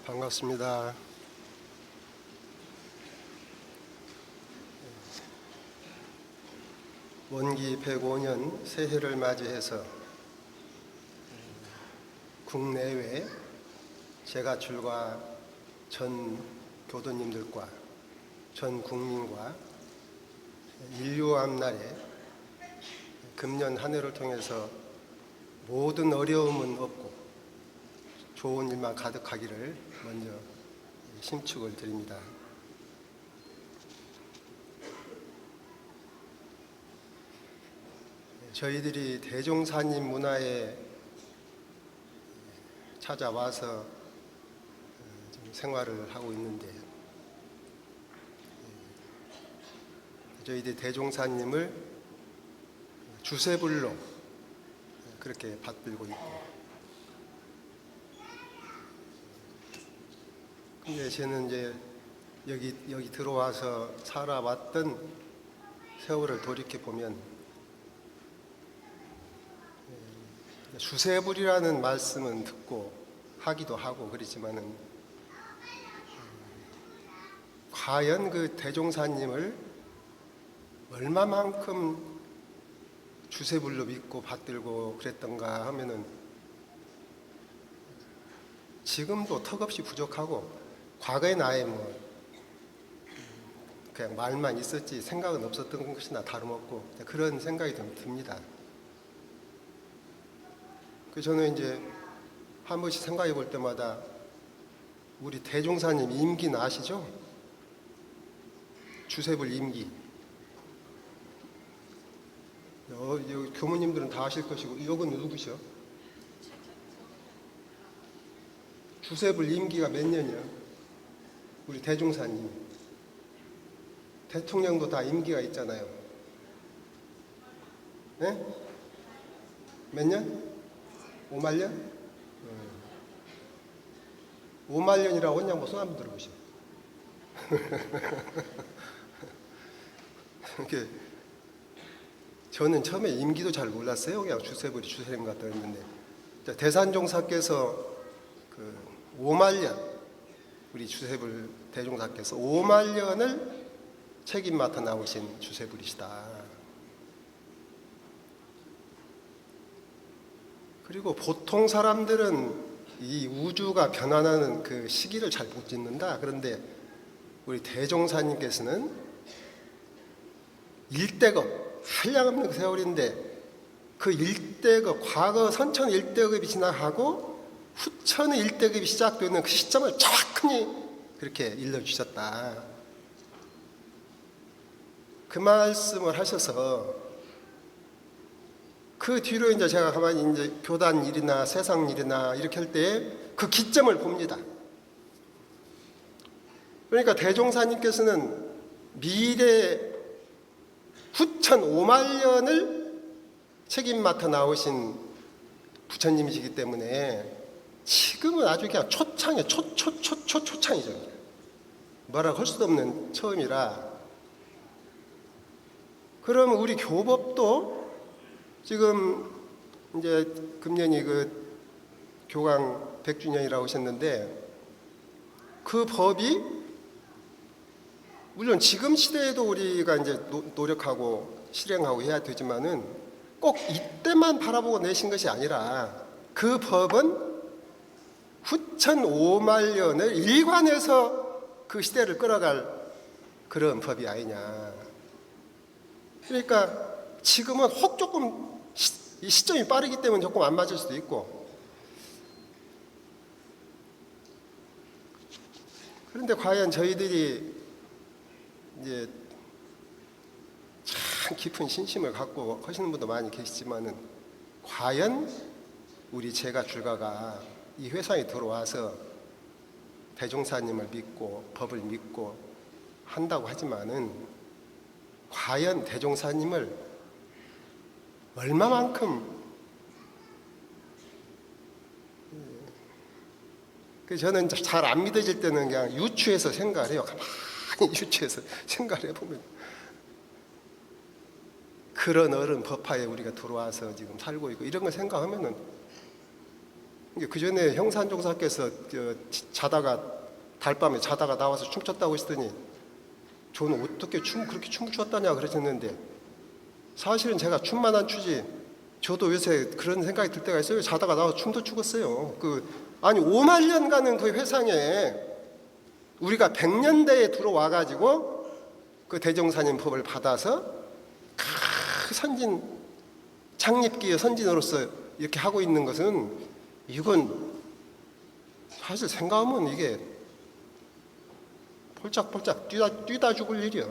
반갑습니다. 원기 105년 새해를 맞이해서 국내외 제가출과 전 교도님들과 전 국민과 인류 앞날에 금년 한 해를 통해서 모든 어려움은 없고 좋은 일만 가득하기를 먼저 심축을 드립니다. 저희들이 대종사님 문화에 찾아와서 생활을 하고 있는데, 저희들이 대종사님을 주세불로 그렇게 받들고 있고, 근데 저는 이제 여기 들어와서 살아왔던 세월을 돌이켜 보면 주세불이라는 말씀은 듣고 하기도 하고 그렇지만은 과연 그 대종사님을 얼마만큼 주세불로 믿고 받들고 그랬던가 하면은 지금도 턱없이 부족하고, 과거의 나에 그냥 말만 있었지 생각은 없었던 것이나 다름없고 그런 생각이 좀 듭니다. 저는 이제 한 번씩 생각해 볼 때마다 우리 대종사님 임기는 아시죠? 주세불 임기. 여기 교무님들은 다 아실 것이고, 이건 누구셔? 주세불 임기가 몇 년이야? 우리 대종사님. 대통령도 다 임기가 있잖아요. 네? 몇 년? 5만 년? 5만 년이라고 했냐고 손 한번 들어보시오. 저는 처음에 임기도 잘 몰랐어요. 그냥 주세불이 주세림 같다 했는데, 대산종사께서 그 5만 년, 우리 주세불 대종사께서 5만 년을 책임 맡아 나오신 주세불이시다. 그리고 보통 사람들은 이 우주가 변화하는 그 시기를 잘 못 짓는다. 그런데 우리 대종사님께서는 일대급, 한량없는 세월인데 그 일대급, 과거 선천 일대급이 지나가고 후천의 일대급이 시작되는 그 시점을 정확히 그렇게 일러주셨다. 그 말씀을 하셔서 그 뒤로 이제 제가 가만히 이제 교단 일이나 세상 일이나 이렇게 할 때 그 기점을 봅니다. 그러니까 대종사님께서는 미래 후천 5만 년을 책임 맡아 나오신 부처님이시기 때문에 지금은 아주 그냥 초창이에요. 초창이죠. 뭐라고 할 수도 없는 처음이라. 그러면 우리 교법도 지금 이제 금년이 그 교광 100주년이라고 하셨는데, 그 법이 물론 지금 시대에도 우리가 이제 노력하고 실행하고 해야 되지만은 꼭 이때만 바라보고 내신 것이 아니라 그 법은 후천 5만 년을 일관해서 그 시대를 끌어갈 그런 법이 아니냐. 그러니까 지금은 혹 조금 이 시점이 빠르기 때문에 조금 안 맞을 수도 있고, 그런데 과연 저희들이 이제 참 깊은 신심을 갖고 하시는 분도 많이 계시지만은, 과연 우리 제가출가가 이 회사에 들어와서 대종사님을 믿고 법을 믿고 한다고 하지만은 과연 대종사님을 얼마만큼, 저는 잘 안 믿어질 때는 그냥 유추해서 생각을 해요. 가만히 유추해서 생각을 해보면 그런 어른 법화에 우리가 들어와서 지금 살고 있고 이런 거 생각하면은 그 전에 형산종사께서 자다가 달밤에 자다가 나와서 춤췄다고 했더니 저는 어떻게 그렇게 춤을 췄다냐 그러셨는데, 사실은 제가 춤만 안 추지 저도 요새 그런 생각이 들 때가 있어요. 자다가 나와서 춤도 추겠어요. 아니 5만 년간은 그 회상에 우리가 100년대에 들어와 가지고 그 대종사님 법을 받아서 그 선진 창립기의 선진으로서 이렇게 하고 있는 것은, 이건 사실 생각하면 이게 폴짝폴짝 뛰다 죽을 일이야.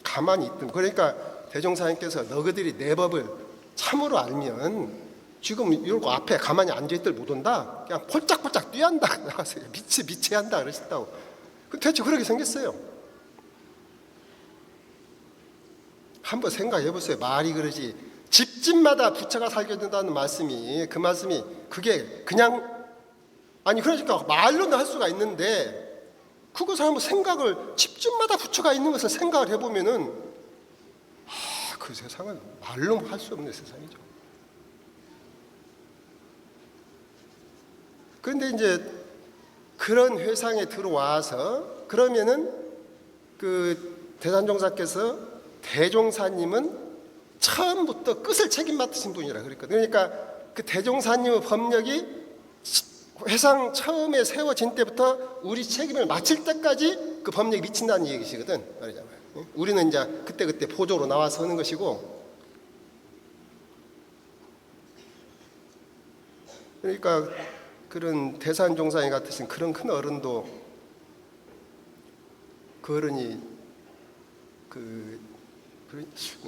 가만히 있든. 그러니까 대종사님께서 너희들이 내 법을 참으로 알면 지금 이러고 앞에 가만히 앉아있들 못 온다. 그냥 폴짝폴짝 뛰어한다. 나가서 미치한다 그러셨다고. 대체 그렇게 생겼어요. 한번 생각해 보세요. 말이 그러지. 집집마다 부처가 살게 된다는 말씀이, 그 말씀이 그게 그냥, 아니 그러니까 말로는 할 수가 있는데 그것을 한번 생각을, 집집마다 부처가 있는 것을 생각을 해보면은 그 세상은 말로 할 수 없는 세상이죠. 그런데 이제 그런 회상에 들어와서 그러면은 그 대산종사께서 대종사님은 처음부터 끝을 책임 맡으신 분이라 그랬거든요. 그러니까 그 대종사님의 법력이 회상 처음에 세워진 때부터 우리 책임을 마칠 때까지 그 법력이 미친다는 얘기시거든. 말이잖아요. 우리는 이제 그때 보조로 나와서 하는 것이고, 그러니까 그런 대산종사님 같으신 그런 큰 어른도, 그 어른이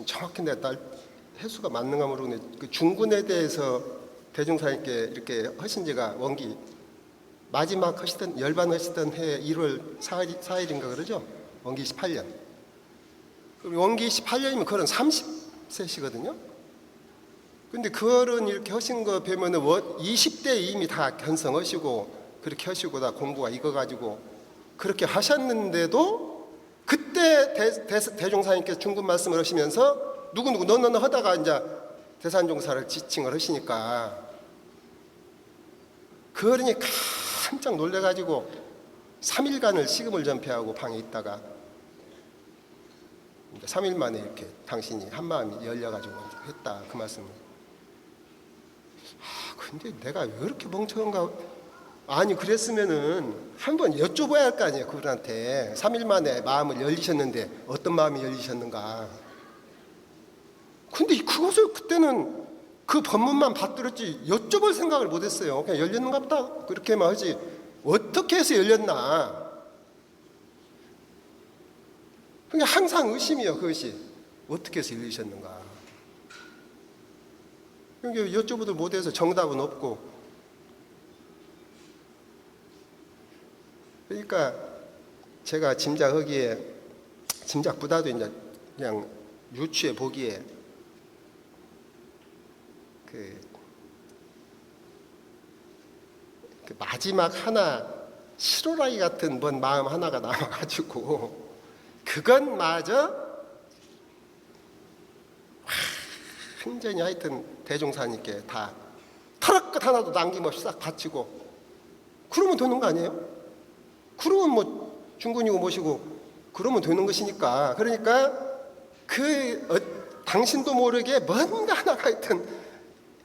정확히 내가 횟수가 맞는가 모르겠는데 그 중군에 대해서 대종사님께 이렇게 하신 지가 원기 마지막 하시던 열반 하시던 해 1월 4일인가 그러죠. 원기 28년. 원기 28년이면 그런 30세시거든요. 근데 그 어른 이렇게 하신 거 보면은 20대 이미 다 견성하시고 그렇게 하시고 다 공부가 익어가지고 그렇게 하셨는데도 그때 대종사님께서 중군 말씀을 하시면서 누구누구 너너너 하다가 이제 대산종사를 지칭을 하시니까 그 어른이 깜짝 놀래가지고 3일간을 식음을 전폐하고 방에 있다가 3일 만에 이렇게 당신이 한마음이 열려가지고 했다 그 말씀을. 근데 내가 왜 이렇게 멍청한가. 아니 그랬으면은 한번 여쭤봐야 할 거 아니에요. 그분한테 3일 만에 마음을 열리셨는데 어떤 마음이 열리셨는가. 근데 그것을 그때는 그 법문만 받들었지 여쭤볼 생각을 못했어요. 그냥 열렸는가 보다 그렇게만 하지 어떻게 해서 열렸나. 그러니까 항상 의심이요. 그것이 어떻게 해서 열리셨는가. 그러니까 여쭤보들 못해서 정답은 없고. 그러니까 제가 짐작하기에, 짐작보다도 이제 그냥 유추해 보기에 그 마지막 하나 실오라기 같은 뭔 마음 하나가 남아가지고 그것마저 완전히 하여튼 대종사님께 다 털어끝 하나도 남김없이 싹 바치고 그러면 되는 거 아니에요? 그러면 뭐 중군이고 모시고 그러면 되는 것이니까. 그러니까 당신도 모르게 뭔가 하나가 하여튼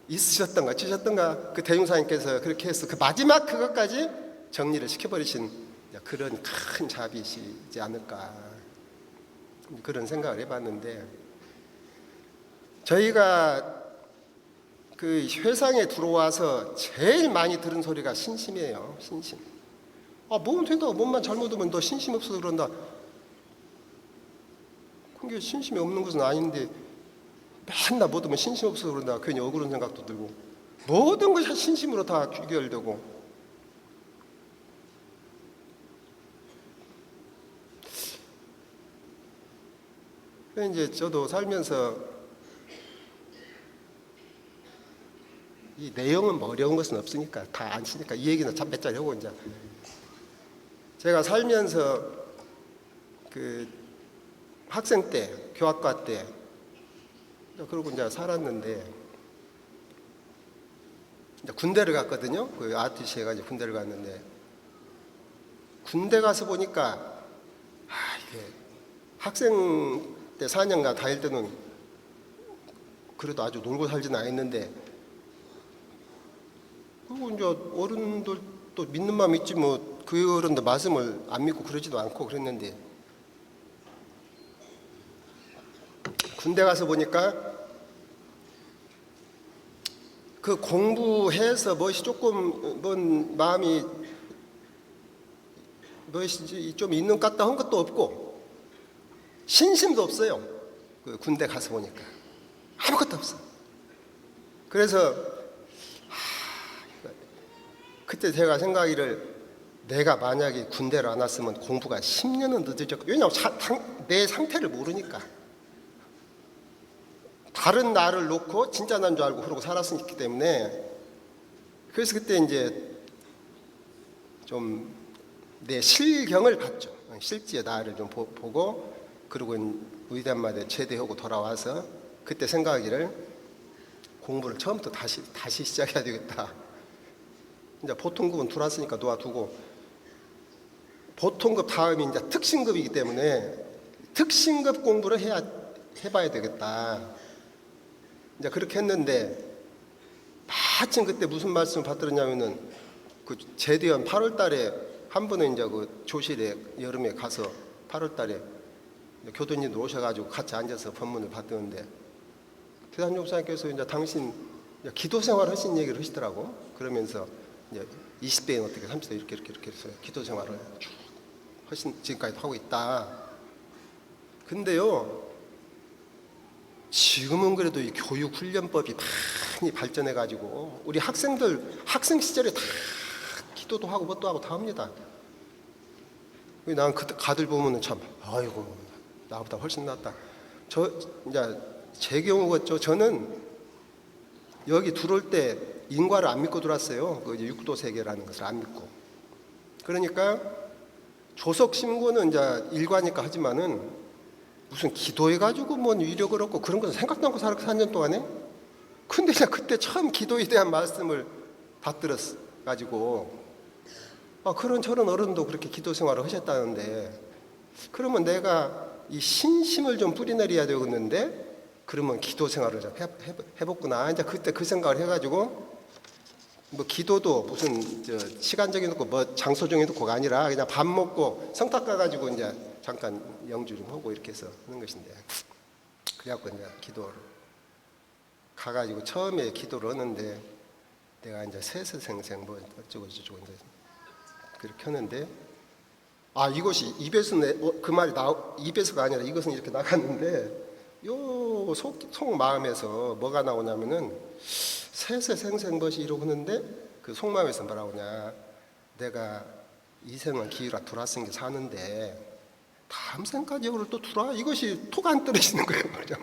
있으셨던가 주셨던가 그 대종사님께서 그렇게 해서 그 마지막 그것까지 정리를 시켜버리신 그런 큰 자비시지 않을까 그런 생각을 해봤는데, 저희가 그 회상에 들어와서 제일 많이 들은 소리가 신심이에요. 신심. 몸은 된다. 몸만 잘못하면 너 신심 없어서 그런다. 그게 신심이 없는 것은 아닌데 맨날 못하면 신심 없어서 그런다. 괜히 억울한 생각도 들고 모든 것이 신심으로 다 귀결되고. 이제 저도 살면서 이 내용은 뭐 어려운 것은 없으니까 다 아시니까 이 얘기는 참 몇 자리 하고 이제 제가 살면서 그 학생 때 교학과 때 그러고 이제 살았는데 이제 군대를 갔거든요. 그 RTC 해가지고 군대를 갔는데 군대 가서 보니까 이게 학생 때 4년간 다닐 때는 그래도 아주 놀고 살지는 않았는데 그리고 이제 어른들 또 믿는 마음 있지 뭐 그 어른들 말씀을 안 믿고 그러지도 않고 그랬는데 군대 가서 보니까 그 공부해서 무엇이 조금 뭔 마음이 무엇이 좀 있는 것 같다 한 것도 없고 신심도 없어요. 그 군대 가서 보니까 아무것도 없어. 그래서 그때 제가 생각이를 내가 만약에 군대를 안 왔으면 공부가 10년은 늦어졌고 왜냐하면 내 상태를 모르니까 다른 나를 놓고 진짜 난 줄 알고 그러고 살았기 때문에 그래서 그때 이제 좀 내 실경을 봤죠. 실제 나를 좀 보고 그리고 의대마다 제대하고 돌아와서 그때 생각하기를 공부를 처음부터 다시 시작해야 되겠다. 이제 보통급은 들어왔으니까 놓아두고 보통급 다음이 이제 특신급이기 때문에 특신급 공부를 해봐야 되겠다. 이제 그렇게 했는데 마침 그때 무슨 말씀을 받들었냐면은 그 제대한 8월달에 한 번은 이제 그 조실에 여름에 가서 8월달에 교도님들 오셔가지고 같이 앉아서 법문을 받드는데 대단 목사님께서 이제 당신 기도 생활 하신 얘기를 하시더라고. 그러면서 이제 20대는 어떻게 30대 이렇게 해서 기도 생활을 쭉 하신 지금까지 하고 있다. 근데요. 지금은 그래도 이 교육 훈련법이 많이 발전해 가지고 우리 학생들 학생 시절에 다 기도도 하고 뭣도 하고 다 합니다. 난 그때 가들 보면은 참 아이고 나보다 훨씬 낫다. 저 이제 제 경우겠죠. 저는 여기 들어올 때 인과를 안 믿고 들어왔어요. 그 육도 세계라는 것을 안 믿고. 그러니까 조석 신고는 이제 일과니까 하지만은 무슨 기도해가지고 뭔 위력을 얻고 그런 것은 생각도 않고 살았고 4년 동안에. 근데 이제 그때 처음 기도에 대한 말씀을 다 들었가지고 그런 저런 어른도 그렇게 기도 생활을 하셨다는데 그러면 내가 이 신심을 좀 뿌리내려야 되겠는데 그러면 기도 생활을 좀 해봤구나. 이제 그때 그 생각을 해가지고 뭐 기도도 무슨 시간적인 놓고 뭐 장소적인 놓고가 아니라 그냥 밥 먹고 성탁 가가지고 이제 잠깐 영주 좀 하고 이렇게 해서 하는 것인데 그래갖고 이제 기도를 가가지고 처음에 기도를 하는데 내가 이제 세세생생 뭐 어쩌고 저쩌고 이제 그렇게 하는데 이것이 입에서 그 말이 입에서가 아니라 이것은 이렇게 나갔는데 요 속 마음에서 뭐가 나오냐면은 세세생생 것이 이러고 하는데 그 속마음에서 뭐라고 하냐 내가 이 생은 기회라 들어왔은 게 사는데 다음 생까지 여기를 또 들어와 이것이 토가 안 떨어지는 거예요 말이야.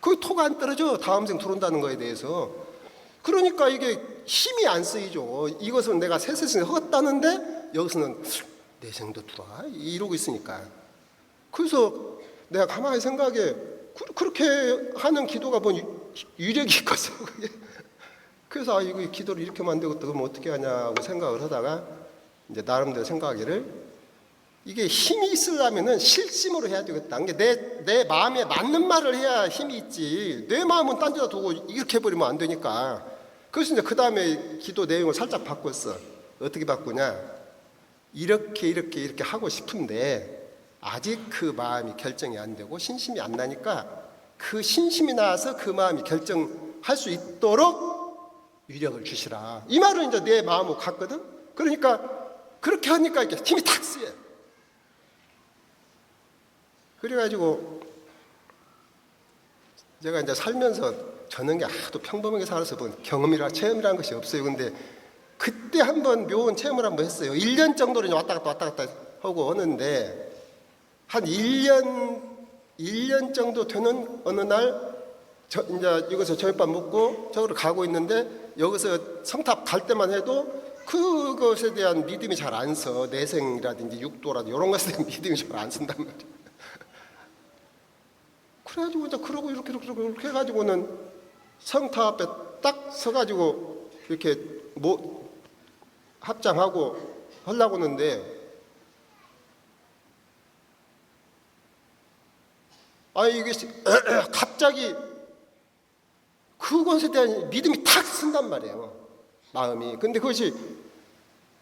그 토가 안 떨어져 다음 생 들어온다는 거에 대해서. 그러니까 이게 힘이 안 쓰이죠. 이것은 내가 세세생 허갔다는데 여기서는 내 생도 들어와 이러고 있으니까. 그래서 내가 가만히 생각해 그렇게 하는 기도가 뭔 유력이 있겠어. 그래서 이거 기도를 이렇게 만들고 그러면 어떻게 하냐고 생각을 하다가 이제 나름대로 생각하기를 이게 힘이 있으려면은 실심으로 해야 되겠다. 내 마음에 맞는 말을 해야 힘이 있지. 내 마음은 딴 데다 두고 이렇게 해버리면 안 되니까. 그래서 이제 그 다음에 기도 내용을 살짝 바꿨어. 어떻게 바꾸냐? 이렇게 하고 싶은데 아직 그 마음이 결정이 안 되고 신심이 안 나니까 그 신심이 나서 그 마음이 결정할 수 있도록 위력을 주시라. 이 말은 이제 내 마음으로 갔거든. 그러니까 그렇게 하니까 이렇게 힘이 탁 쓰여. 그래가지고 제가 이제 살면서 저는 게 하도 평범하게 살아서 본 경험이라 체험이라는 것이 없어요. 근데 그때 한번 묘한 체험을 한번 했어요. 1년 정도로 왔다 갔다 하고 오는데 한 1년 정도 되는 어느 날 이제 여기서 저녁밥 먹고 저기로 가고 있는데 여기서 성탑 갈 때만 해도 그것에 대한 믿음이 잘 안 서. 내생이라든지 육도라든지 이런 것에 대한 믿음이 잘 안 쓴단 말이에요. 그래가지고 이제 그러고 이렇게 해가지고는 성탑 앞에 딱 서가지고 이렇게 뭐 합장하고 하려고 하는데 이게 갑자기 그것에 대한 믿음이 탁 쓴단 말이에요. 마음이. 근데 그것이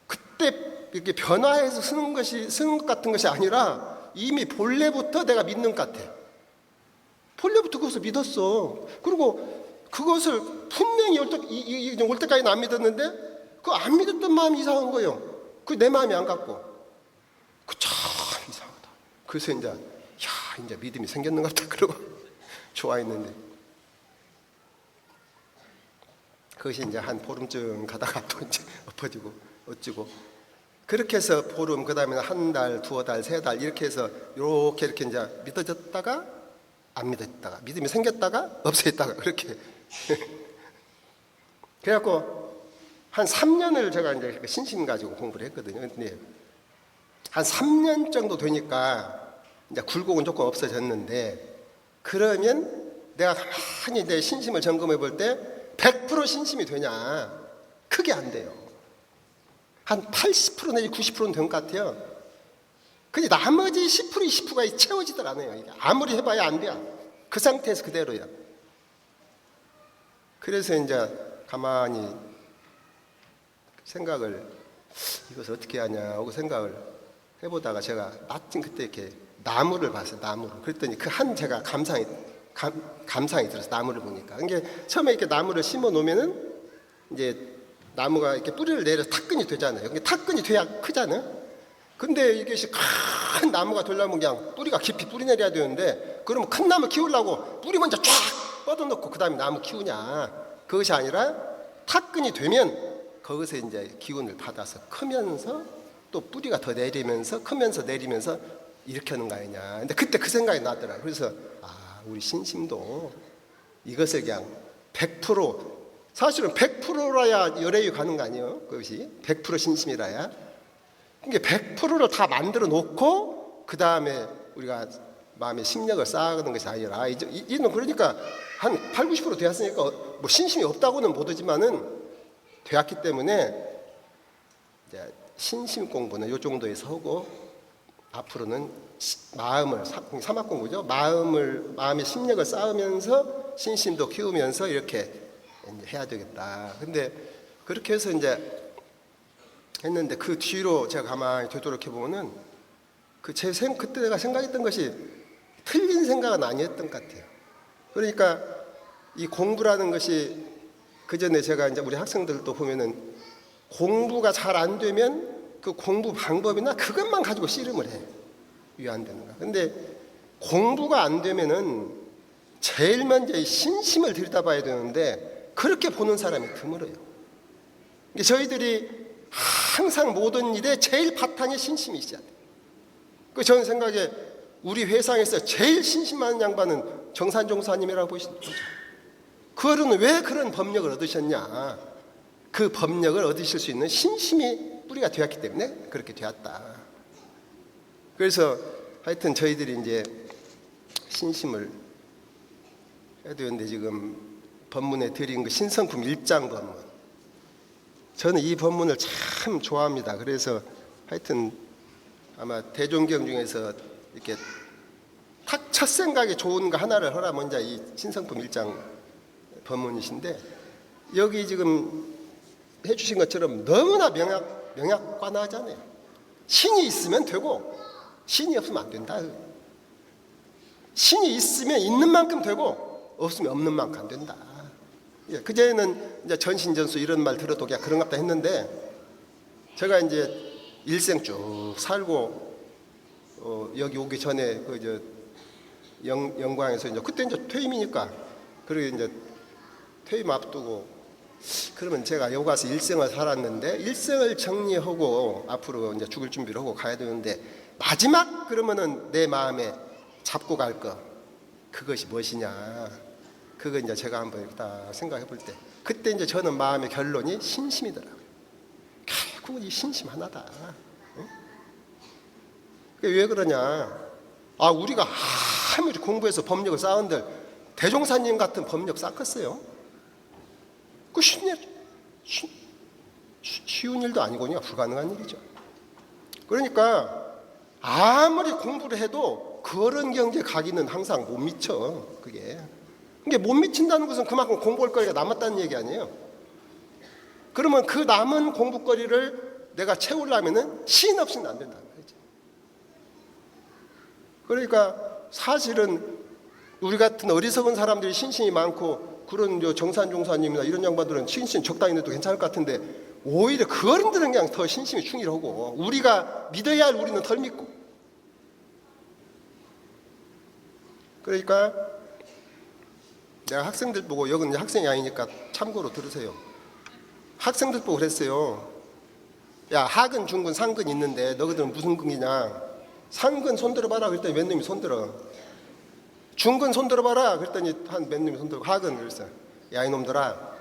그때 이렇게 변화해서 쓰는 것 같은 것이 아니라 이미 본래부터 내가 믿는 것 같아. 본래부터 그것을 믿었어. 그리고 그것을 분명히 올 때까지는 안 믿었는데 그 안 믿었던 마음이 이상한 거예요. 그 내 마음이 안 갔고. 그 참 이상하다. 그래서 이제 믿음이 생겼는 것 같다. 그러고 좋아했는데 그것이 이제 한 보름쯤 가다가 또 이제 엎어지고 어찌고 그렇게 해서 보름, 그 다음에 한 달, 두어 달, 세 달 이렇게 해서 이렇게 이제 믿어졌다가 안 믿어졌다가 믿음이 생겼다가 없어졌다가 그렇게 그래갖고 한 3년을 제가 이제 신심 가지고 공부를 했거든요. 근데 한 3년 정도 되니까 이제 굴곡은 조금 없어졌는데 그러면 내가 가만히 내 신심을 점검해 볼 때 100% 신심이 되냐? 크게 안 돼요. 한 80% 내지 90%는 된 것 같아요. 근데 나머지 10% 20%가 채워지질 않아요. 이게 아무리 해봐야 안 돼요. 그 상태에서 그대로야. 그래서 이제 가만히 생각을 이것을 어떻게 하냐 하고 생각을 해보다가 제가 마침 그때 이렇게 나무를 봤어요. 나무를. 그랬더니 그 한 제가 감상이 들어서 나무를 보니까 이게 처음에 이렇게 나무를 심어 놓으면은 이제 나무가 이렇게 뿌리를 내려서 탁근이 되잖아요. 이게 탁근이 돼야 크잖아요. 근데 이것이 큰 나무가 되려면 그냥 뿌리가 깊이 뿌리 내려야 되는데 그러면 큰 나무 키우려고 뿌리 먼저 쫙 뻗어놓고 그 다음에 나무 키우냐? 그것이 아니라 탁근이 되면 거기서 이제 기운을 받아서 크면서 또 뿌리가 더 내리면서 크면서 내리면서 이렇게 하는 거 아니냐. 근데 그때 그 생각이 나더라고요. 그래서 우리 신심도 이것을 그냥 100% 사실은 100%라야 열애유 가는 거 아니에요? 그것이 100% 신심이라야. 그러니까 100%를 다 만들어 놓고 그 다음에 우리가 마음의 심력을 쌓아가는 것이 아니라 이는 그러니까 한 8, 90% 되었으니까 뭐 신심이 없다고는 못하지만은 되었기 때문에 이제 신심 공부는 이 정도에서 하고 앞으로는 마음을 사막 공부죠. 마음의 심력을 쌓으면서 신심도 키우면서 이렇게 해야 되겠다. 근데 그렇게 해서 이제 했는데 그 뒤로 제가 가만히 되돌아해 보면은 그때 내가 생각했던 것이 틀린 생각은 아니었던 것 같아요. 그러니까 이 공부라는 것이 그 전에 제가 이제 우리 학생들도 보면은 공부가 잘 안 되면 그 공부 방법이나 그것만 가지고 씨름을 해. 왜 안 되는가? 근데 공부가 안 되면은 제일 먼저 이 신심을 들여다봐야 되는데 그렇게 보는 사람이 드물어요. 저희들이 항상 모든 일에 제일 바탕에 신심이 있어야 돼요. 저는 생각에 우리 회상에서 제일 신심한 양반은 정산종사님이라고 보시는 거죠. 그분은 왜 그런 법력을 얻으셨냐? 그 법력을 얻으실 수 있는 신심이 뿌리가 되었기 때문에 그렇게 되었다. 그래서 하여튼 저희들이 이제 신심을 해야 되는데 지금 법문에 드린 그 신성품 1장 법문. 저는 이 법문을 참 좋아합니다. 그래서 하여튼 아마 대종경 중에서 이렇게 탁 첫 생각에 좋은 거 하나를 하라면 이제 이 신성품 1장 법문이신데 여기 지금 해주신 것처럼 너무나 명약관하잖아요. 신이 있으면 되고 신이 없으면 안 된다. 신이 있으면 있는 만큼 되고 없으면 없는 만큼 안 된다. 그전에는 이제 전신전수 이런 말 들어도 그냥 그런 것 같다 했는데 제가 이제 일생 쭉 살고 여기 오기 전에 영광에서 이제 그때 이제 퇴임이니까 그리고 이제 퇴임 앞두고 그러면 제가 여기 가서 일생을 살았는데 일생을 정리하고 앞으로 이제 죽을 준비를 하고 가야 되는데 마지막 그러면은 내 마음에 잡고 갈 거 그것이 무엇이냐? 그거 이제 제가 한번 딱 생각해 볼 때 그때 이제 저는 마음의 결론이 신심이더라고요. 결국은 이 신심 하나다. 응? 왜 그러냐? 우리가 아무리 공부해서 법력을 쌓은들 대종사님 같은 법력 쌓겠어요? 그 신이야. 쉬운 일도 아니거든요. 불가능한 일이죠. 그러니까 아무리 공부를 해도 그런 경지에 가기는 항상 못 미쳐. 그게 못 미친다는 것은 그만큼 공부할 거리가 남았다는 얘기 아니에요. 그러면 그 남은 공부거리를 내가 채우려면은 신 없이는 안 된다는 거지. 그러니까 사실은 우리 같은 어리석은 사람들이 신심이 많고 그런 정산 종사님이나 이런 양반들은 신심 적당히 해도 괜찮을 것 같은데 오히려 그 어른들은 그냥 더 신심이 충실하고 우리가 믿어야 할 우리는 덜 믿고. 그러니까 내가 학생들 보고 여기는 학생이 아니니까 참고로 들으세요. 학생들 보고 그랬어요. 야, 하근, 중근, 상근 있는데 너희들은 무슨 근이냐? 상근 손들어봐라 그랬더니 몇 놈이 손들어. 중근 손들어봐라 그랬더니 한 몇 놈이 손들고. 하근 그랬어요. 야, 이놈들아,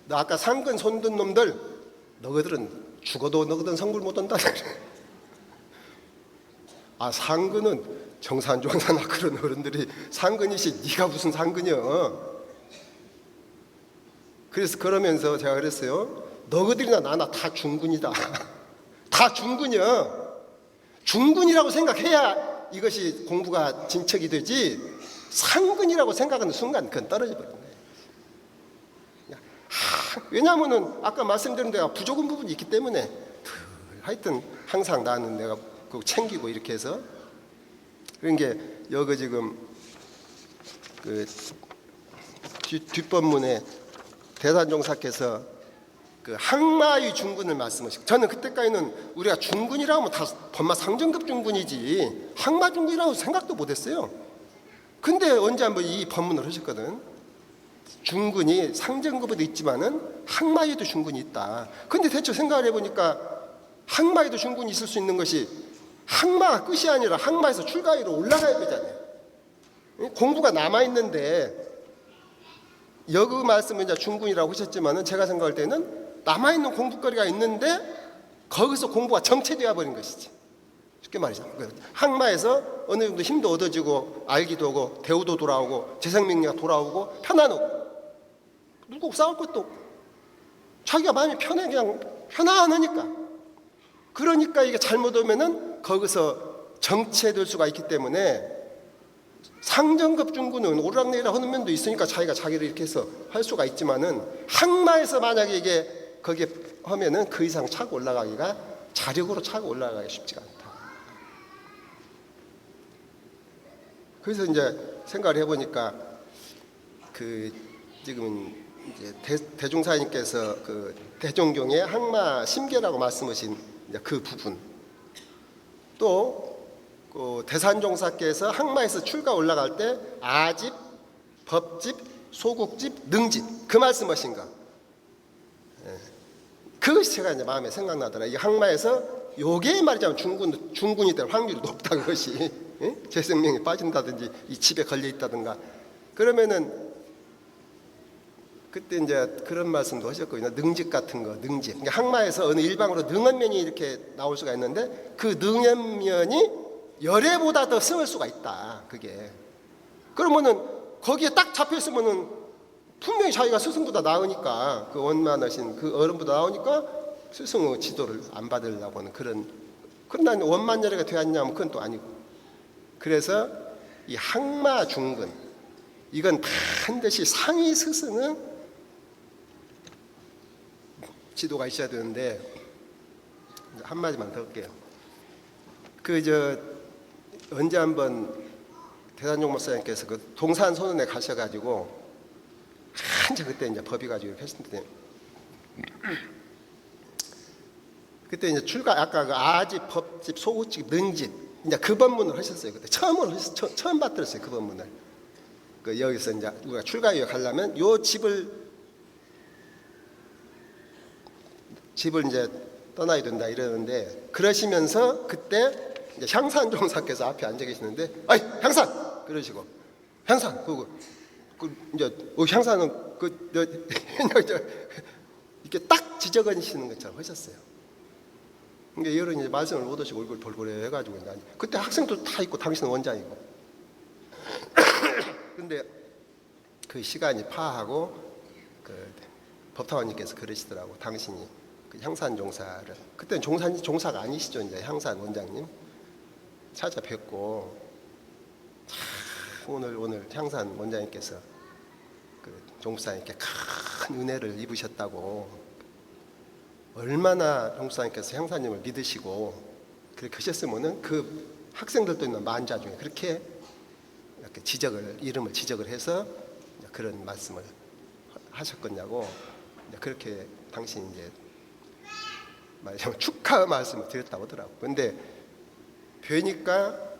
너 아까 상근 손든 놈들 너희들은 죽어도 너희들은 성불 못 한다. 아, 상근은 정산종사나 그런 어른들이 상근이시 네가 무슨 상근이여. 그래서 그러면서 제가 그랬어요. 너희들이나 나나 다 중근이다. 다 중근이야. 중근이라고 생각해야 이것이 공부가 진척이 되지 상근이라고 생각하는 순간 그건 떨어져 버렸네. 왜냐하면은 아까 말씀드린 데가 부족한 부분이 있기 때문에 하여튼 항상 나는 내가 그거 챙기고 이렇게 해서 그런 게 여기 지금 그 뒷본문에 대산종사께서 그 항마의 중군을 말씀하시고 저는 그때까지는 우리가 중군이라고 하면 다 법마 상정급 중군이지 항마 중군이라고 생각도 못했어요. 근데 언제 한번 이 법문을 하셨거든. 중군이 상정급에도 있지만은 항마에도 중군이 있다. 근데 대체 생각을 해보니까 항마에도 중군이 있을 수 있는 것이 항마가 끝이 아니라 항마에서 출가위로 올라가야 되잖아요. 공부가 남아있는데 여기 말씀은 이제 중군이라고 하셨지만은 제가 생각할 때는 남아있는 공부거리가 있는데 거기서 공부가 정체되어 버린 것이지. 쉽게 말이죠. 항마에서 어느 정도 힘도 얻어지고 알기도 하고 대우도 돌아오고 재생명리가 돌아오고 편안하고 누구 싸울 것도 없고 자기가 마음이 편해 그냥 편안하니까. 그러니까 이게 잘못하면은 거기서 정체될 수가 있기 때문에 상정급 중군은 오르락내리락 하는 면도 있으니까 자기가 자기를 이렇게 해서 할 수가 있지만은 항마에서 만약에 이게 거기에 하면은 그 이상 차고 올라가기가 자력으로 차고 올라가기 쉽지가 않다. 그래서 이제 생각을 해보니까 그 지금 이제 대종사님께서 그 대종경의 항마 심계라고 말씀하신 이제 그 부분 또 그 대산종사께서 항마에서 출가 올라갈 때 아집, 법집, 소국집, 능집 그 말씀하신 거. 그것이 제가 이제 마음에 생각나더라. 이 항마에서 요게 말이자면 중군이 될 확률이 높다 그것이. 재생명이 빠진다든지 이 칩에 걸려 있다든가 그러면은 그때 이제 그런 말씀도 하셨거든요. 능집 같은 거, 능집. 그러니까 항마에서 어느 일방으로 능언면이 이렇게 나올 수가 있는데 그 능언면이 열애보다 더 승을 수가 있다. 그게. 그러면은 거기에 딱 잡혀 있으면은 분명히 자기가 스승보다 나으니까 그 원만하신 그 어른보다 나으니까 스승의 지도를 안 받으려고 하는 그런. 그러나 원만열애가 되었냐면 그건 또 아니고. 그래서 이 항마 중근 이건 반드시 상위 스승은 지도가 있어야 되는데 한마디만 더 할게요. 언제 한번 대산종 목사님께서 그 동산소년에 가셔가지고 한참 그때 이제 법이 가지고 이렇게 했는데 그때 이제 출가 아까 그 아집, 법집, 소구집, 능집 이제 그 법문을 하셨어요. 그때 처음 받들었어요. 그 법문을. 그 여기서 이제 우리가 출가위에 가려면 요 집을 이제 떠나야 된다 이러는데 그러시면서 그때 이제 향산종사께서 앞에 앉아 계시는데 아이 향산 그러시고 향산 그거 이제 향산은 이렇게 딱 지적하시는 것처럼 하셨어요. 그러니까 여러 이제 말씀을 못 하시고 얼굴 돌고래 해가지고 이제 그때 학생도 다 있고 당신은 원장이고 근데 그 시간이 파하고 법타원님께서 그러시더라고. 당신이 그 향산 종사를, 그때는 종사가 아니시죠. 이제 향산 원장님 찾아뵙고, 오늘 향산 원장님께서 그 종사님께 큰 은혜를 입으셨다고, 얼마나 종사님께서 향사님을 믿으시고 그렇게 하셨으면은 그 학생들도 있는 만자 중에 그렇게 이렇게 이름을 지적을 해서 그런 말씀을 하셨겠냐고, 그렇게 당신이 이제 말하자면 축하 말씀을 드렸다고 하더라고. 근데 뵈니까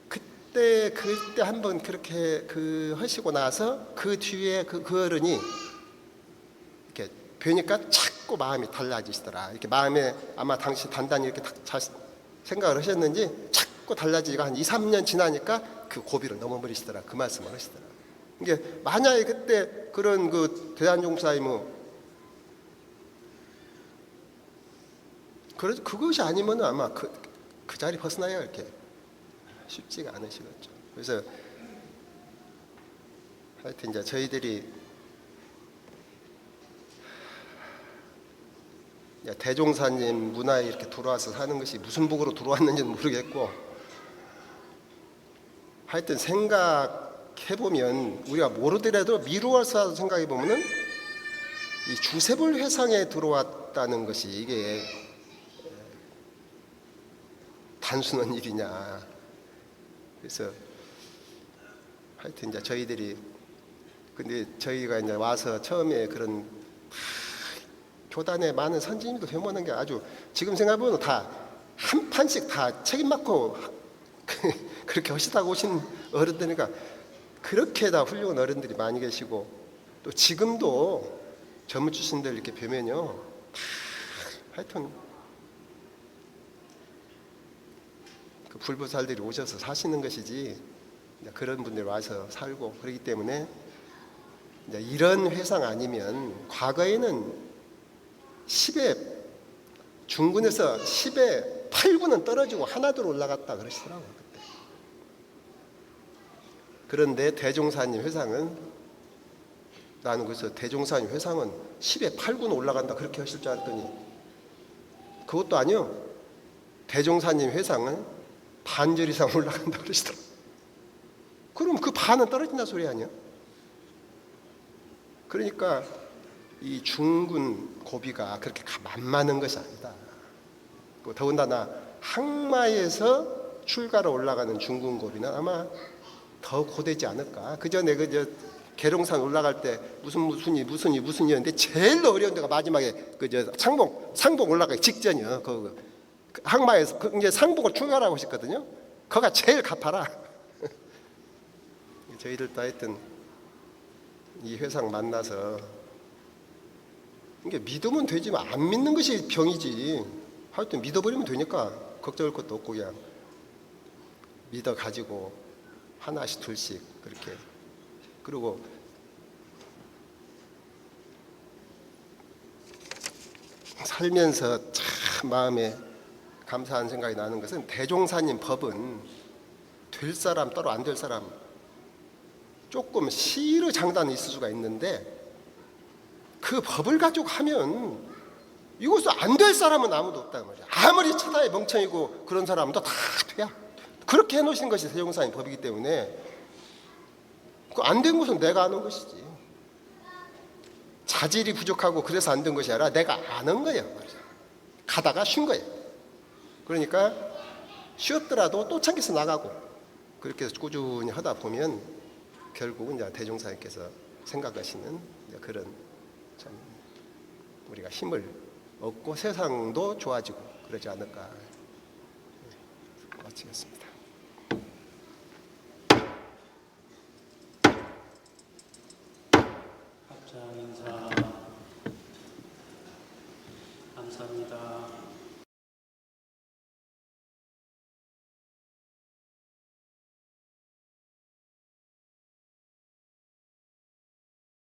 그때 한번 그렇게 하시고 나서 그 뒤에 그 어른이 이렇게 뵈니까 자꾸 마음이 달라지시더라. 이렇게 마음에 아마 당시 단단히 이렇게 생각을 하셨는지 자꾸 달라지고 한 2, 3년 지나니까 그 고비를 넘어버리시더라. 그 말씀을 하시더라. 이게 만약에 그때 그런 그 대한종사의 그것이 아니면 아마 그 자리 벗어나야 이렇게 쉽지가 않으시겠죠. 그래서 하여튼 이제 저희들이 대종사님 문화에 이렇게 들어와서 사는 것이 무슨 복으로 들어왔는지는 모르겠고, 하여튼 생각해보면 우리가 모르더라도 미루어서 생각해보면은 이 주세불 회상에 들어왔다는 것이 이게 단순한 일이냐. 그래서 하여튼 이제 근데 저희가 이제 와서 처음에 그런 교단에 많은 선진님도 회모하는 게 아주 지금 생각해보면 다 한 판씩 다 책임 맡고 그렇게 하시다고 오신 어른들이니까 그렇게 다 훌륭한 어른들이 많이 계시고, 또 지금도 젊은 출신들 이렇게 뵈면요 하여튼 그 불보살들이 오셔서 사시는 것이지 그런 분들 와서 살고 그렇기 때문에 이제 이런 회상 아니면, 과거에는 10에 중군에서 10에 8군은 떨어지고 하나도 올라갔다 그러시더라고요 그때. 그런데 대종사님 회상은, 나는 그래서 대종사님 회상은 10에 8군 올라간다 그렇게 하실 줄 알았더니 그것도 아니요. 대종사님 회상은 반절 이상 올라간다 그러시더라고요. 그럼 그 반은 떨어진다 소리 아니야? 그러니까 이 중군 고비가 그렇게 만만한 것이 아니다. 더군다나 항마에서 출가로 올라가는 중군 고비는 아마 더 고되지 않을까. 그 전에 계룡산 올라갈 때 무슨이었는데 제일 어려운 데가 마지막에 상봉 올라가기 직전이요. 그 항마에서 이제 상봉을 출가라고 하셨거든요. 거가 제일 가파라. 저희들도 하여튼 이 회상 만나서 이게 믿으면 되지만 안 믿는 것이 병이지. 하여튼 믿어버리면 되니까 걱정할 것도 없고 그냥 믿어가지고 하나씩 둘씩 그렇게. 그리고 살면서 참 마음에 감사한 생각이 나는 것은, 대종사님 법은 될 사람 따로 안 될 사람 조금 시의 장단이 있을 수가 있는데, 그 법을 가지고 하면 이것도 안 될 사람은 아무도 없다는 거죠. 아무리 천하의 멍청이고 그런 사람도 다 돼야. 그렇게 해놓으신 것이 대종사님 법이기 때문에 그 안 된 것은 내가 아는 것이지. 자질이 부족하고 그래서 안 된 것이 아니라 내가 아는 거예요. 가다가 쉰 거예요. 그러니까 쉬었더라도 또 창기서 나가고 그렇게 해서 꾸준히 하다 보면 결국은 이제 대종사님께서 생각하시는 그런 참 우리가 힘을 얻고 세상도 좋아지고 그러지 않을까. 마치겠습니다. 합장 인사 감사합니다.